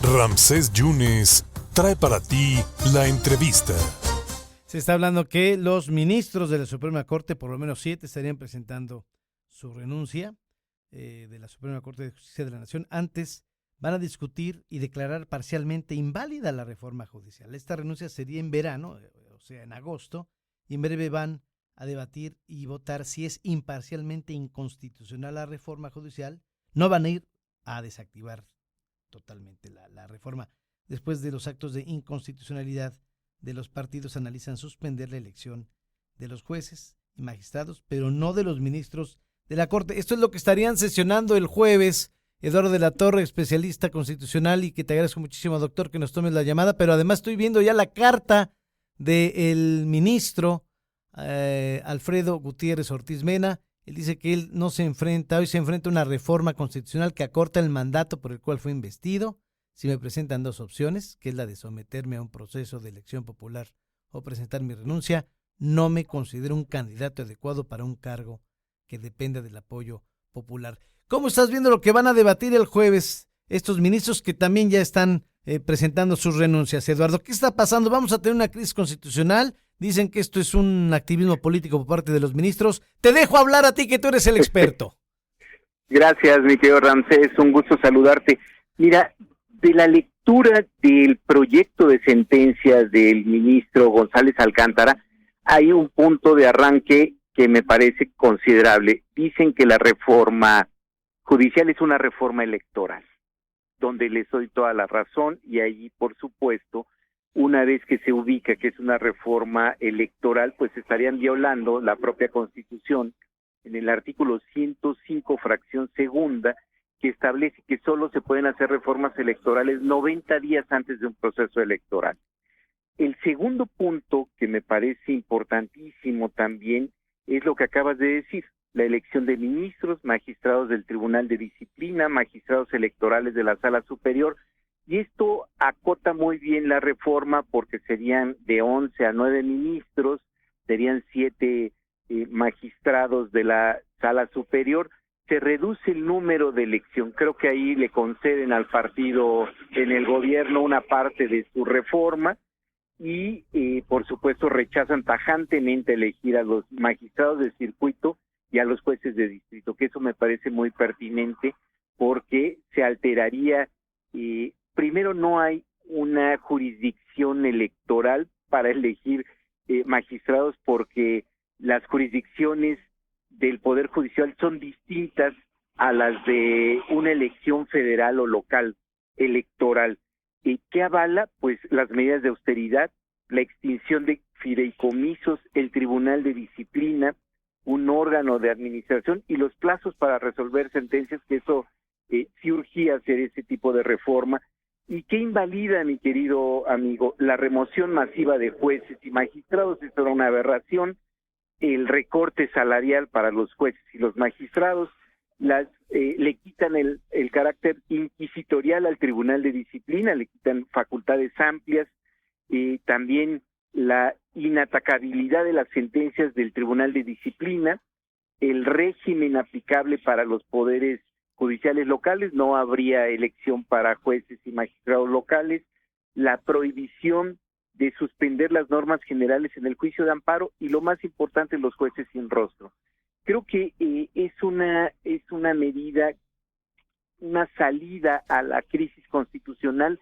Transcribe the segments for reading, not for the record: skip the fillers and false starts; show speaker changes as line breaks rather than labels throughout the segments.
Ramsés Yunes trae para ti la entrevista.
Se está hablando que los ministros de la Suprema Corte, por lo menos 7, estarían presentando su renuncia de la Suprema Corte de Justicia de la Nación. Antes van a discutir y declarar parcialmente inválida la reforma judicial. Esta renuncia sería en verano, o sea, en agosto, y en breve van a debatir y votar si es imparcialmente inconstitucional la reforma judicial. No van a ir a desactivar totalmente la reforma. Después de los actos de inconstitucionalidad de los partidos, analizan suspender la elección de los jueces y magistrados, pero no de los ministros de la Corte. Esto es lo que estarían sesionando el jueves. Eduardo de la Torre, especialista constitucional, y que te agradezco muchísimo, doctor, que nos tomes la llamada, pero además estoy viendo ya la carta del ministro Alfredo Gutiérrez Ortiz Mena. Él dice que él no se enfrenta, hoy se enfrenta a una reforma constitucional que acorta el mandato por el cual fue investido. Si me presentan dos opciones, que es la de someterme a un proceso de elección popular o presentar mi renuncia, no me considero un candidato adecuado para un cargo que dependa del apoyo popular. ¿Cómo estás viendo lo que van a debatir el jueves estos ministros que también ya están presentando sus renuncias? Eduardo, ¿qué está pasando? ¿Vamos a tener una crisis constitucional? Dicen que esto es un activismo político por parte de los ministros. Te dejo hablar a ti, que tú eres el experto.
Gracias, mi querido Ramsés, un gusto saludarte. Mira, de la lectura del proyecto de sentencia del ministro González Alcántara, hay un punto de arranque que me parece considerable. Dicen que la reforma judicial es una reforma electoral, donde les doy toda la razón, y allí, por supuesto, una vez que se ubica que es una reforma electoral, pues estarían violando la propia Constitución en el artículo 105, fracción segunda, que establece que solo se pueden hacer reformas electorales 90 días antes de un proceso electoral. El segundo punto que me parece importantísimo también es lo que acabas de decir, la elección de ministros, magistrados del Tribunal de Disciplina, magistrados electorales de la Sala Superior, y esto acota muy bien la reforma porque serían de 11 a 9 ministros, serían 7 magistrados de la Sala Superior. Se reduce el número de elección. Creo que ahí le conceden al partido en el gobierno una parte de su reforma y, por supuesto, rechazan tajantemente elegir a los magistrados de circuito y a los jueces de distrito, que eso me parece muy pertinente porque se alteraría. Primero, no hay una jurisdicción electoral para elegir magistrados porque las jurisdicciones del Poder Judicial son distintas a las de una elección federal o local electoral. ¿Qué avala? Pues las medidas de austeridad, la extinción de fideicomisos, el Tribunal de Disciplina, un órgano de administración y los plazos para resolver sentencias, que eso sí urgía hacer ese tipo de reforma. ¿Y qué invalida, mi querido amigo? La remoción masiva de jueces y magistrados. Esto era una aberración. El recorte salarial para los jueces y los magistrados, le quitan el carácter inquisitorial al Tribunal de Disciplina, le quitan facultades amplias, también la inatacabilidad de las sentencias del Tribunal de Disciplina, el régimen aplicable para los poderes judiciales locales, no habría elección para jueces y magistrados locales, la prohibición de suspender las normas generales en el juicio de amparo y, lo más importante, los jueces sin rostro. Creo que es una medida, una salida a la crisis constitucional,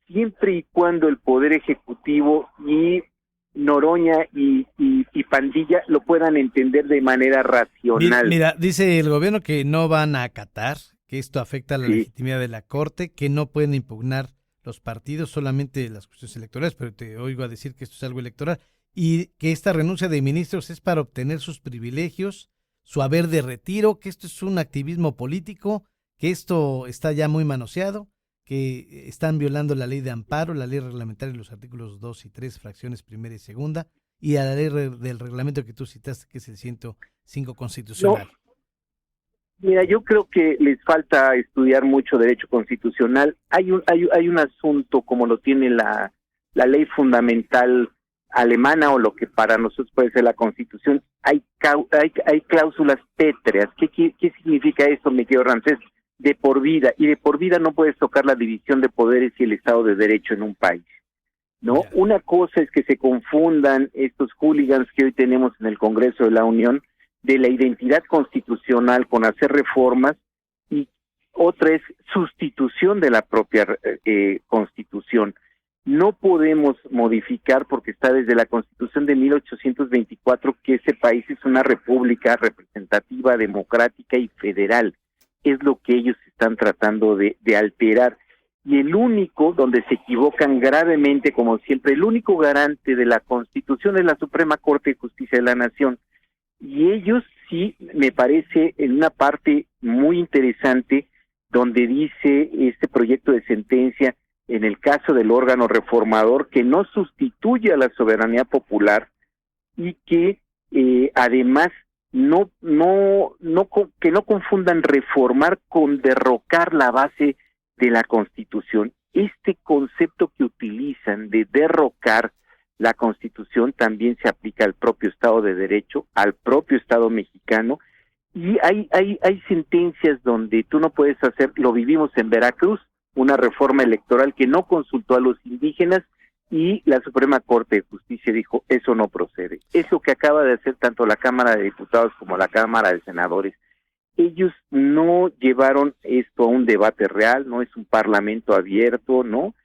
siempre y cuando el Poder Ejecutivo y Noroña y Pandilla lo puedan entender de manera racional.
Mira, dice el gobierno que no van a acatar, que esto afecta a la legitimidad de la Corte, que no pueden impugnar los partidos, solamente las cuestiones electorales, pero te oigo a decir que esto es algo electoral, y que esta renuncia de ministros es para obtener sus privilegios, su haber de retiro, que esto es un activismo político, que esto está ya muy manoseado, que están violando la ley de amparo, la ley reglamentaria, los artículos 2 y 3, fracciones primera y segunda, y a la ley del reglamento que tú citaste, que es el 105 constitucional.
No. Mira, yo creo que les falta estudiar mucho derecho constitucional. Hay un asunto como lo tiene la ley fundamental alemana o lo que para nosotros puede ser la Constitución. Hay cláusulas pétreas. ¿Qué significa esto, mi querido Ramsés? de por vida, y de por vida no puedes tocar la división de poderes y el Estado de Derecho en un país, ¿no? Una cosa es que se confundan estos hooligans que hoy tenemos en el Congreso de la Unión de la identidad constitucional con hacer reformas, y otra es sustitución de la propia Constitución. No podemos modificar, porque está desde la Constitución de 1824, que ese país es una república representativa, democrática y federal. Es lo que ellos están tratando de alterar. Y el único, donde se equivocan gravemente, como siempre, el único garante de la Constitución es la Suprema Corte de Justicia de la Nación. Y ellos sí, me parece, en una parte muy interesante, donde dice este proyecto de sentencia, en el caso del órgano reformador, que no sustituye a la soberanía popular y que además que no confundan reformar con derrocar la base de la Constitución. Este concepto que utilizan de derrocar la Constitución también se aplica al propio Estado de Derecho, al propio Estado mexicano, y hay sentencias donde tú no puedes hacer, lo vivimos en Veracruz, una reforma electoral que no consultó a los indígenas, y la Suprema Corte de Justicia dijo, eso no procede. Es lo que acaba de hacer tanto la Cámara de Diputados como la Cámara de Senadores. Ellos no llevaron esto a un debate real, no es un parlamento abierto, ¿no?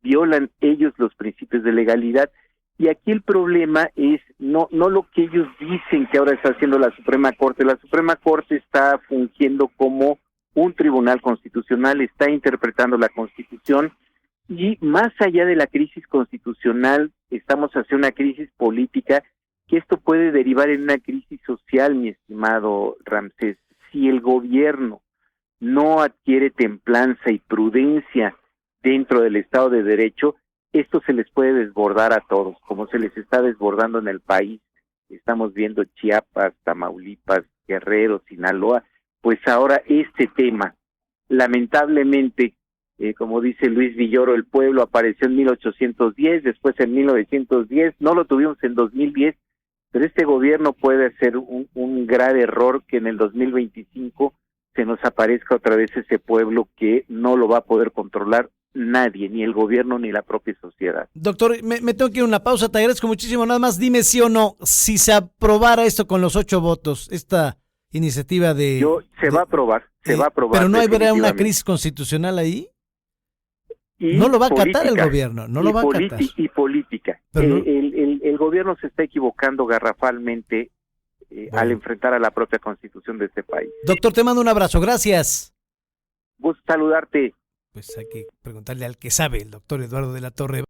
Violan ellos los principios de legalidad, y aquí el problema es no lo que ellos dicen que ahora está haciendo la Suprema Corte. La Suprema Corte está fungiendo como un tribunal constitucional, está interpretando la Constitución, y más allá de la crisis constitucional, estamos hacia una crisis política, que esto puede derivar en una crisis social, mi estimado Ramsés. Si el gobierno no adquiere templanza y prudencia dentro del Estado de Derecho, esto se les puede desbordar a todos, como se les está desbordando en el país. Estamos viendo Chiapas, Tamaulipas, Guerrero, Sinaloa. Pues ahora este tema, lamentablemente, como dice Luis Villoro, el pueblo apareció en 1810, después en 1910, no lo tuvimos en 2010, pero este gobierno puede hacer un grave error, que en el 2025 se nos aparezca otra vez ese pueblo que no lo va a poder controlar nadie, ni el gobierno ni la propia sociedad.
Doctor, me tengo que ir a una pausa, te agradezco muchísimo, nada más dime sí o no, si se aprobara esto con los 8 votos, esta iniciativa
se va a aprobar,
pero no habrá una crisis constitucional ahí.
Y
no lo va a
política,
acatar el gobierno, no lo va a acatar.
Y política.
Pero
el gobierno se está equivocando garrafalmente al enfrentar a la propia Constitución de este país.
Doctor, te mando un abrazo, gracias.
Gusto saludarte.
Pues hay que preguntarle al que sabe, el doctor Eduardo de la Torre.